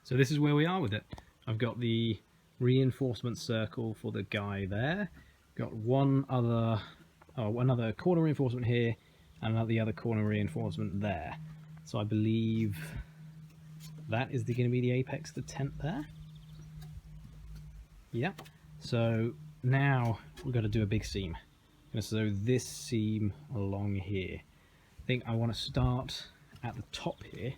So this is where we are with it. I've got the reinforcement circle for the guy there. Got another corner reinforcement here, and the other corner reinforcement there. So I believe that is going to be the apex of the tent there. Yep. So now we've got to do a big seam. So this seam along here. I think I want to start at the top here.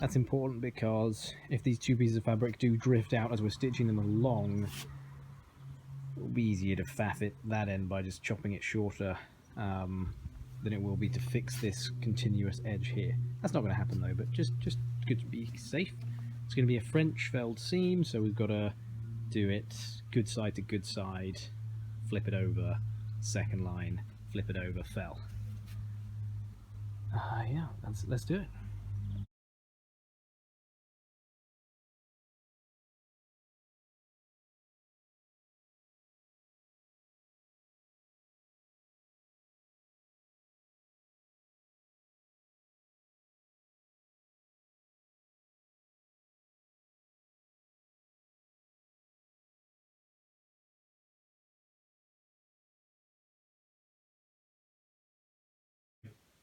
That's important because if these two pieces of fabric do drift out as we're stitching them along, it'll be easier to faff it that end by just chopping it shorter than it will be to fix this continuous edge here. That's not going to happen though, but just good to be safe. It's going to be a French felled seam, so we've got to do it good side to good side, flip it over, second line, flip it over, fell. Yeah, let's do it.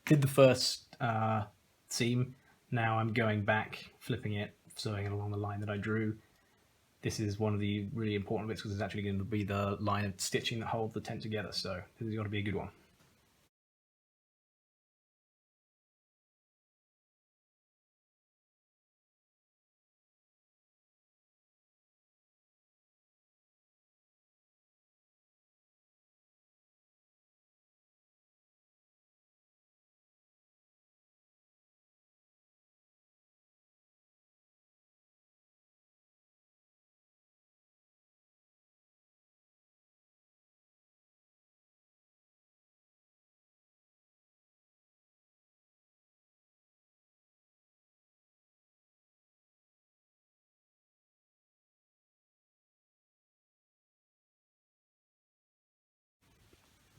Did the first seam. Now I'm going back, flipping it, sewing it along the line that I drew. This is one of the really important bits because it's actually going to be the line of stitching that holds the tent together, so this is going to be a good one.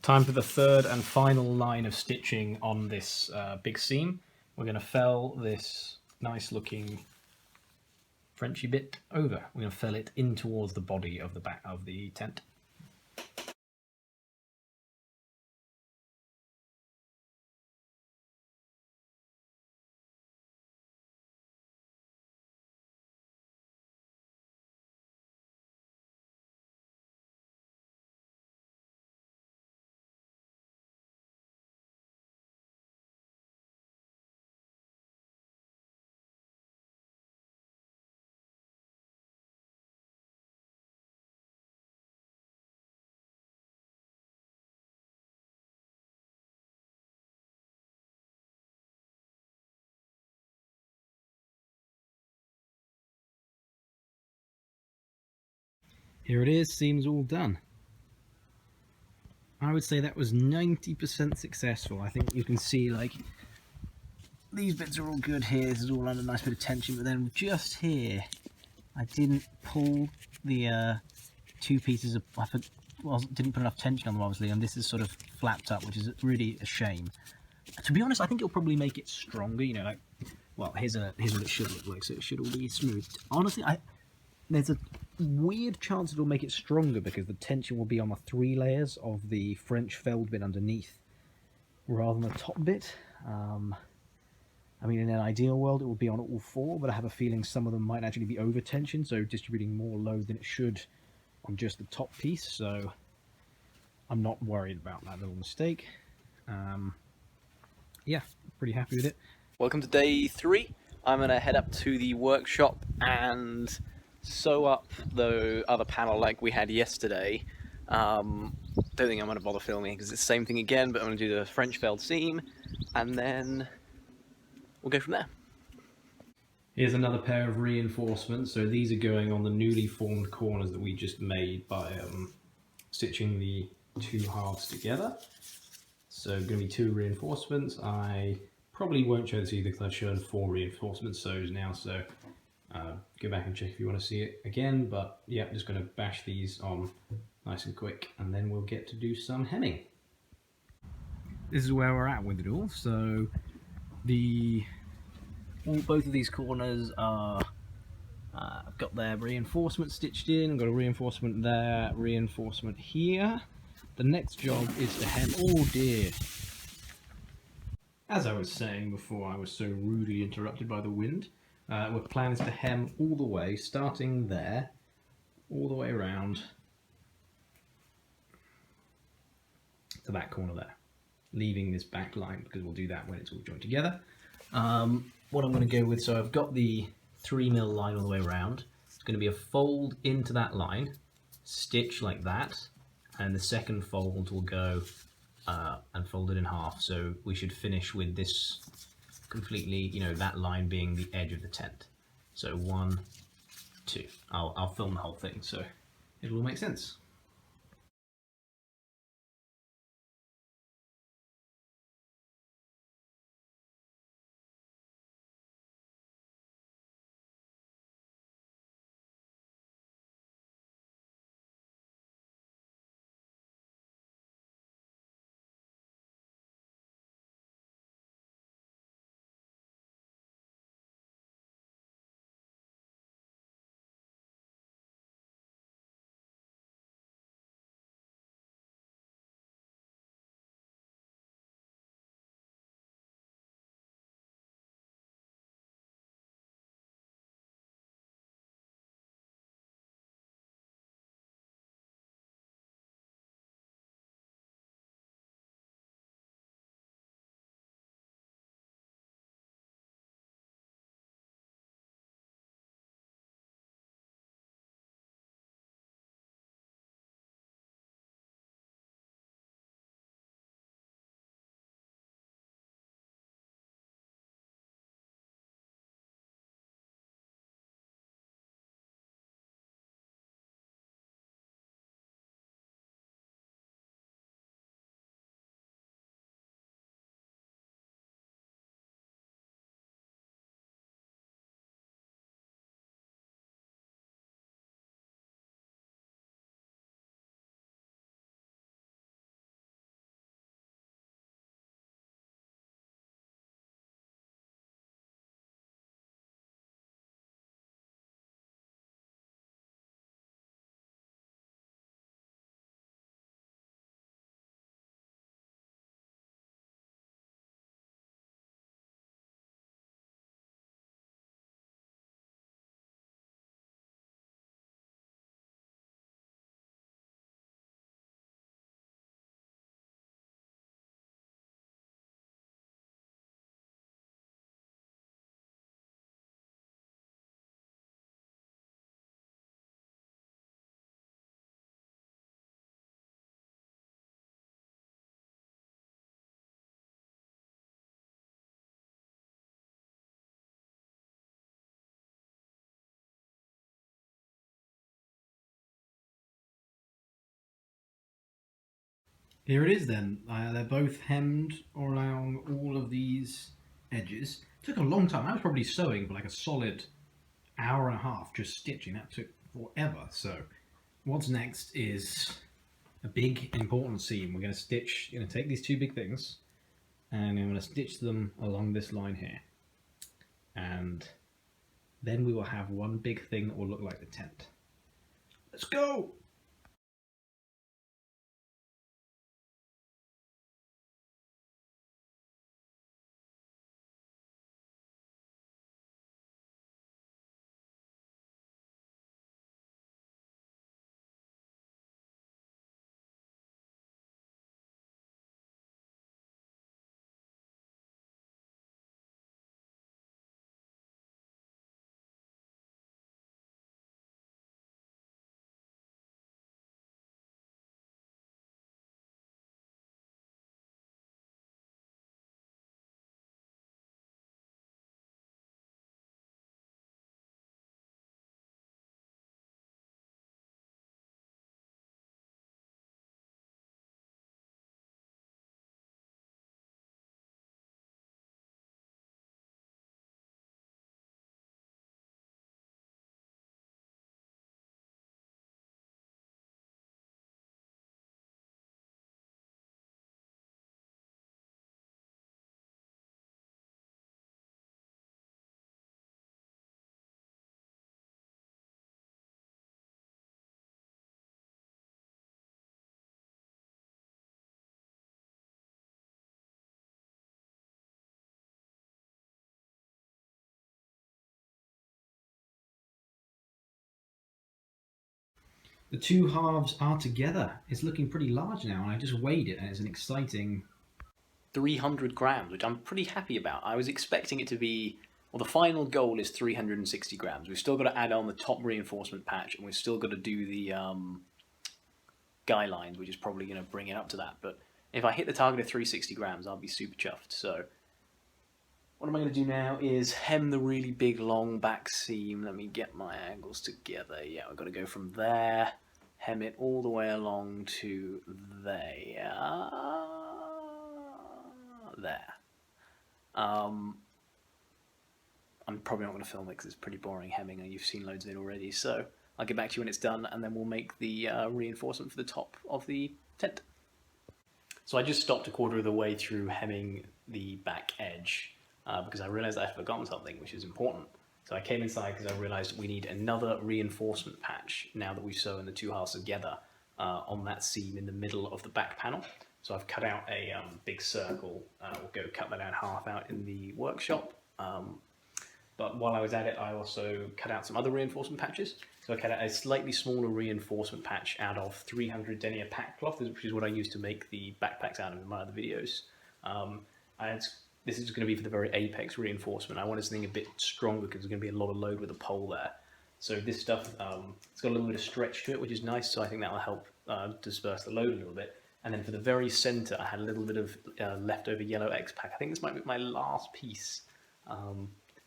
Time for the third and final line of stitching on this big seam. We're going to fell this nice looking Frenchy bit over. We're going to fell it in towards the body of the back of the tent. Here it is, seam's all done. I would say that was 90% successful. I think you can see like these bits are all good here, this is all under a nice bit of tension, but then just here I didn't pull the two pieces of, didn't put enough tension on them obviously, and this is sort of flapped up, which is really a shame. To be honest, I think it'll probably make it stronger, you know, like, well, here's what it should look like, so it should all be smooth. Honestly, there's a weird chance it'll make it stronger because the tension will be on the 3 layers of the French felled bit underneath rather than the top bit. I mean, in an ideal world it will be on all 4, but I have a feeling some of them might actually be over tension, so distributing more load than it should on just the top piece, so I'm not worried about that little mistake. Yeah, pretty happy with it. Welcome to day 3. I'm going to head up to the workshop and sew up the other panel like we had yesterday. Don't think I'm going to bother filming because it's the same thing again, but I'm going to do the French felled seam and then we'll go from there. Here's another pair of reinforcements. So these are going on the newly formed corners that we just made by stitching the 2 halves together. So going to be 2 reinforcements. I probably won't show this either because I've shown 4 reinforcement sews now, so go back and check if you want to see it again, but yeah, just going to bash these on nice and quick and then we'll get to do some hemming. This is where we're at with it all. So both of these corners are I've got their reinforcement stitched in, I've got a reinforcement there, reinforcement here. The next job is to hem, oh dear. As I was saying before I was so rudely interrupted by the wind, our plan is to hem all the way, starting there, all the way around to that corner there, leaving this back line because we'll do that when it's all joined together. What I'm going to go with, so I've got the 3mm line all the way around. It's going to be a fold into that line, stitch like that, and the second fold will go and fold it in half. So we should finish with this completely, you know, that line being the edge of the tent. So 1, 2. I'll film the whole thing so it'll all make sense. Here it is then. They're both hemmed around all of these edges. It took a long time. I was probably sewing for like a solid hour and a half just stitching. That took forever. So what's next is a big important seam. We're going to stitch, going to take these two big things and I'm going to stitch them along this line here. And then we will have one big thing that will look like the tent. Let's go! The two halves are together. It's looking pretty large now, and I just weighed it, and it's an exciting 300 grams, which I'm pretty happy about. I was expecting it to be, well, the final goal is 360 grams. We've still got to add on the top reinforcement patch, and we've still got to do the guy lines, which is probably going to bring it up to that. But if I hit the target of 360 grams, I'll be super chuffed. So what am I going to do now is hem the really big long back seam. Let me get my angles together. Yeah, we've got to go from there, hem it all the way along to there. I'm probably not going to film it because it's pretty boring hemming and you've seen loads of it already. So I'll get back to you when it's done and then we'll make the reinforcement for the top of the tent. So I just stopped a quarter of the way through hemming the back edge because I realized I'd forgotten something, which is important. So I came inside because I realized we need another reinforcement patch now that we've sewn the two halves together on that seam in the middle of the back panel. So I've cut out a big circle. We'll go cut that out half out in the workshop. But while I was at it, I also cut out some other reinforcement patches. So I cut out a slightly smaller reinforcement patch out of 300 denier pack cloth, which is what I used to make the backpacks out of in my other videos. This is going to be for the very apex reinforcement. I wanted something a bit stronger because there's going to be a lot of load with the pole there. So this stuff, it's got a little bit of stretch to it, which is nice. So I think that will help disperse the load a little bit. And then for the very center, I had a little bit of leftover yellow X-Pack. I think this might be my last piece. A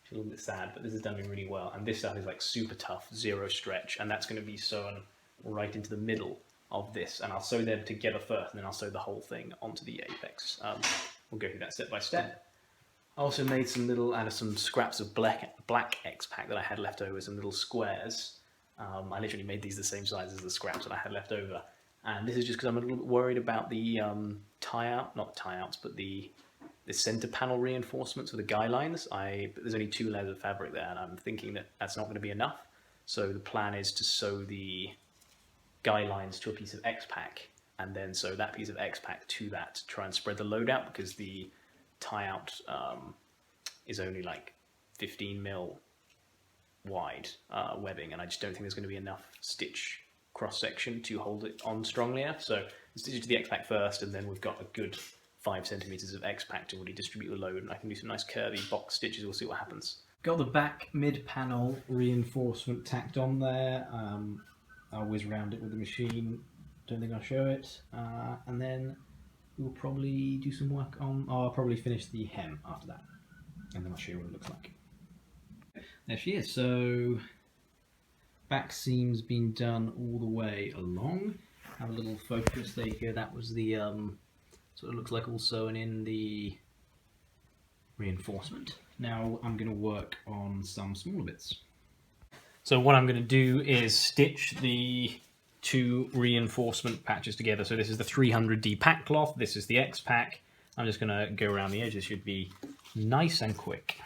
little bit sad, but this has done me really well. And this stuff is like super tough, zero stretch, and that's going to be sewn right into the middle of this. And I'll sew them together first, and then I'll sew the whole thing onto the apex. We'll go through that step by step. I also made some little, out of some scraps of black X-Pack that I had left over, some little squares. I literally made these the same size as the scraps that I had left over. And this is just because I'm a little bit worried about the not tie-outs, but the center panel reinforcements for the guy lines. But there's only 2 layers of fabric there, and I'm thinking that that's not going to be enough. So the plan is to sew the guy lines to a piece of X-Pack, and then sew that piece of X-Pack to that to try and spread the load out, because the tie-out is only like 15 mil wide webbing, and I just don't think there's going to be enough stitch cross-section to hold it on strongly enough. So stitch it to the X-Pack first, and then we've got a good 5 centimeters of X-Pack to really distribute the load, and I can do some nice curvy box stitches. We'll see what happens. Got the back mid-panel reinforcement tacked on there. I'll whiz around it with the machine. Don't think I'll show it. And then we'll probably do some work on. I'll probably finish the hem after that, and then I'll show you what it looks like. There she is. So back seam's been done all the way along. Have a little focus. There you go. That was the so it looks like all sewn in the reinforcement. Now I'm going to work on some smaller bits. So what I'm going to do is stitch the 2 reinforcement patches together. So this is the 300D pack cloth, this is the X-Pack. I'm just going to go around the edge. This should be nice and quick.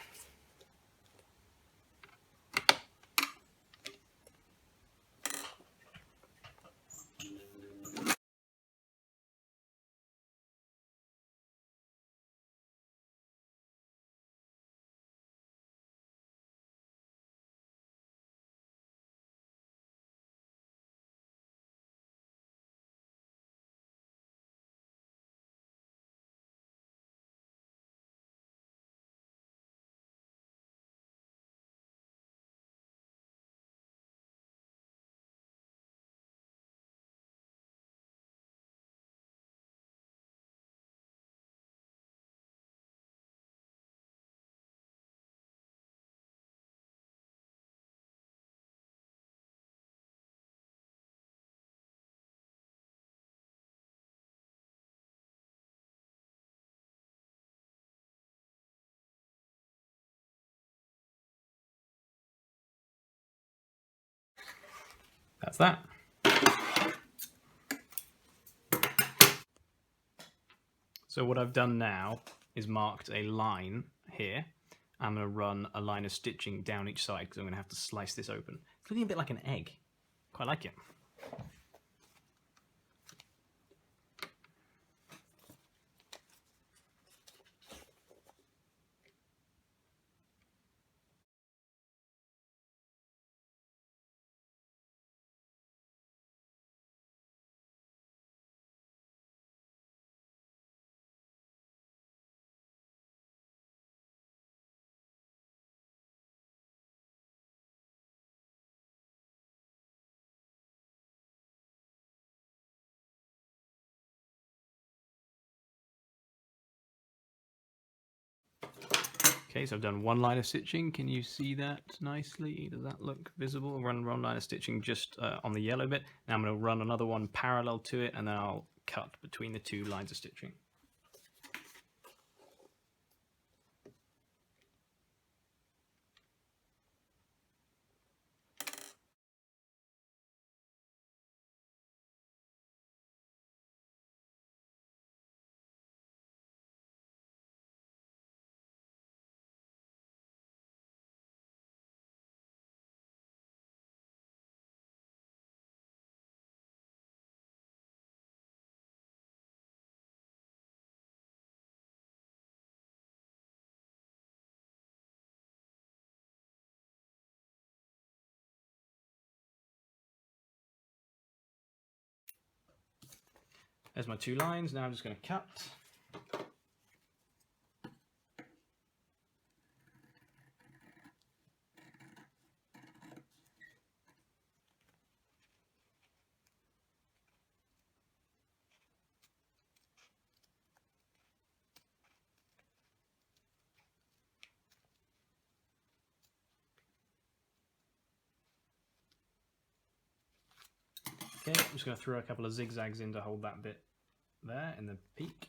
That's that. So what I've done now is marked a line here. I'm going to run a line of stitching down each side because I'm going to have to slice this open. It's looking a bit like an egg. Quite like it. Okay, so I've done one line of stitching. Can you see that nicely? Does that look visible? Run one line of stitching just on the yellow bit. Now I'm going to run another one parallel to it, and then I'll cut between the two lines of stitching. There's my two lines. Now I'm just going to cut. Okay, I'm just going to throw a couple of zigzags in to hold that bit there in the peak.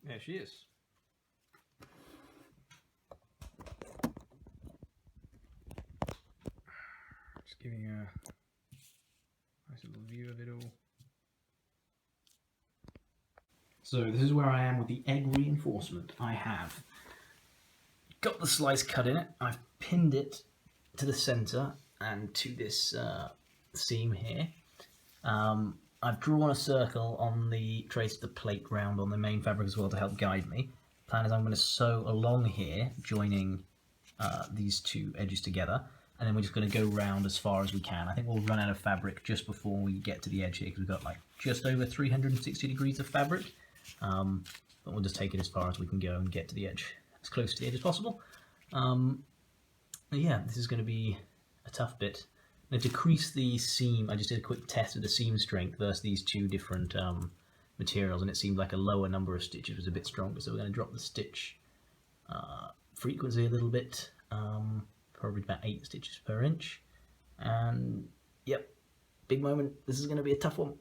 There she is. Just giving a nice little view of it all. So this is where I am with the egg reinforcement. I have got the slice cut in it. I've pinned it to the center and to this seam here. I've drawn a circle on the trace of the plate round on the main fabric as well to help guide me. Plan is I'm going to sew along here, joining these two edges together, and then we're just going to go round as far as we can. I think we'll run out of fabric just before we get to the edge here because we've got like just over 360 degrees of fabric, but we'll just take it as far as we can go and get to the edge, as close to the edge as possible. Yeah, this is going to be a tough bit. Now, to decrease the seam, I just did a quick test of the seam strength versus these two different materials, and it seemed like a lower number of stitches was a bit stronger. So we're going to drop the stitch frequency a little bit, probably about 8 stitches per inch. And yep, big moment. This is going to be a tough one.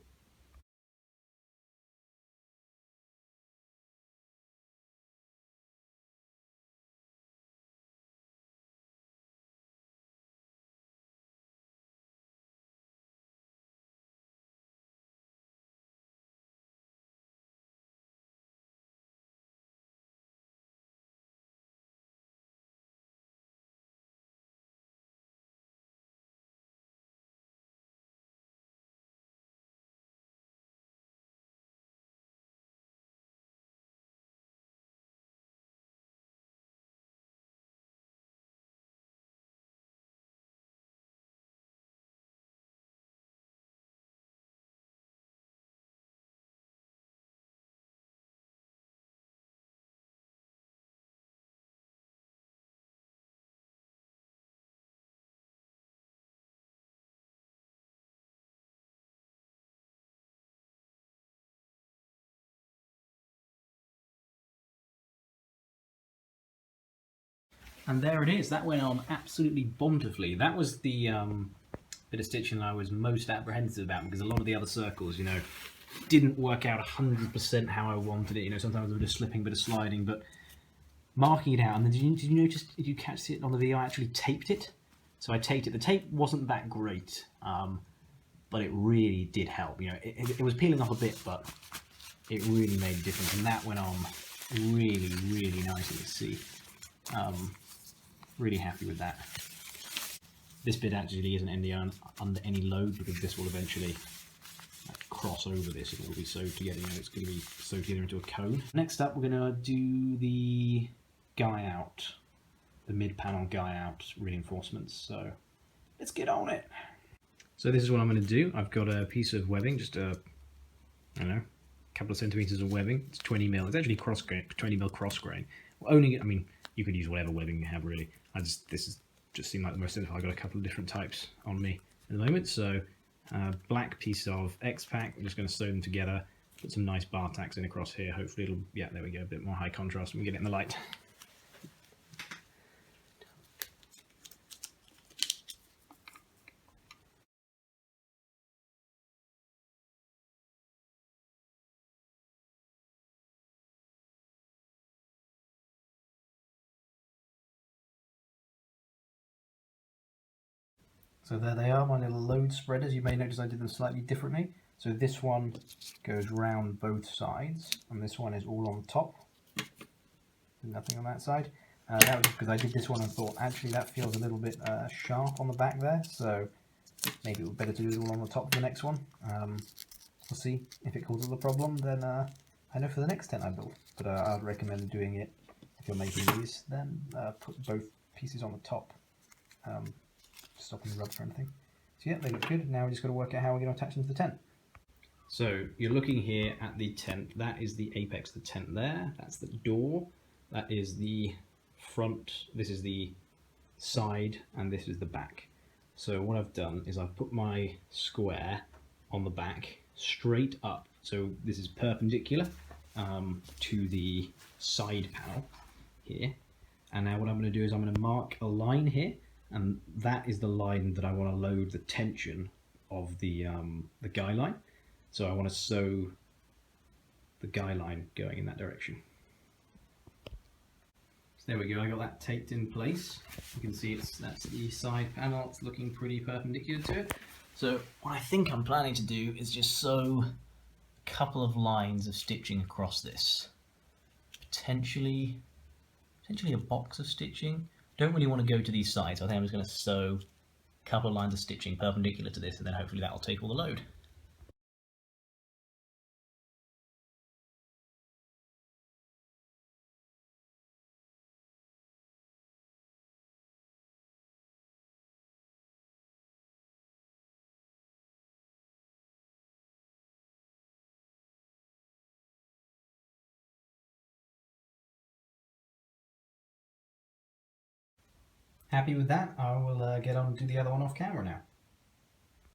And there it is. That went on absolutely bountifully. That was the bit of stitching I was most apprehensive about, because a lot of the other circles, you know, didn't work out 100% how I wanted it. You know, sometimes a bit of slipping, a bit of sliding, but marking it out. And then did you notice? Did you catch it on the video? I actually taped it. So I taped it. The tape wasn't that great, but it really did help. You know, it was peeling off a bit, but it really made a difference. And that went on really, really nicely to see. Really happy with that. This bit actually isn't under any load, because this will eventually cross over this and it will be sewed together. You know, it's going to be sewed together into a cone. Next up, we're going to do the guy out. the mid-panel guy out reinforcements. So let's get on it. So this is what I'm going to do. I've got a piece of webbing, just a, I don't know, couple of centimeters of webbing. It's 20 mil. It's actually cross grain, 20 mil cross grain. Only, I mean, you could use whatever webbing you have really. This is just seemed like the most simple. I've got a couple of different types on me at the moment. So black piece of X-Pack. I'm just going to sew them together. Put some nice bar tacks in across here. Hopefully it'll, yeah, there we go, a bit more high contrast when we get it in the light. So there they are, my little load spreaders. You may notice I did them slightly differently. So this one goes round both sides, and this one is all on top. Nothing on that side. That was because I did this one and thought, actually that feels a little bit sharp on the back there, so maybe it would be better to do it all on the top of the next one. We'll see. If it causes a problem, then I know for the next tent I build. But I'd recommend doing it, if you're making these, then put both pieces on the top. Stopping the rub for anything. So yeah, they look good. Now we just got to work out how we're going to attach them to the tent. So you're looking here at the tent. That is the apex of the tent there. That's the door. That is the front. This is the side, and this is the back. So what I've done is I've put my square on the back straight up. So this is perpendicular to the side panel here. And now what I'm going to do is I'm going to mark a line here. And that is the line that I want to load the tension of the guy line. So I want to sew the guy line going in that direction. So there we go, I got that taped in place. You can see that's the side panel, it's looking pretty perpendicular to it. So what I think I'm planning to do is just sew a couple of lines of stitching across this. Potentially a box of stitching. Don't really want to go to these sides. I think I'm just going to sew a couple of lines of stitching perpendicular to this, and then hopefully that will take all the load. Happy with that? I will get on and do the other one off camera now.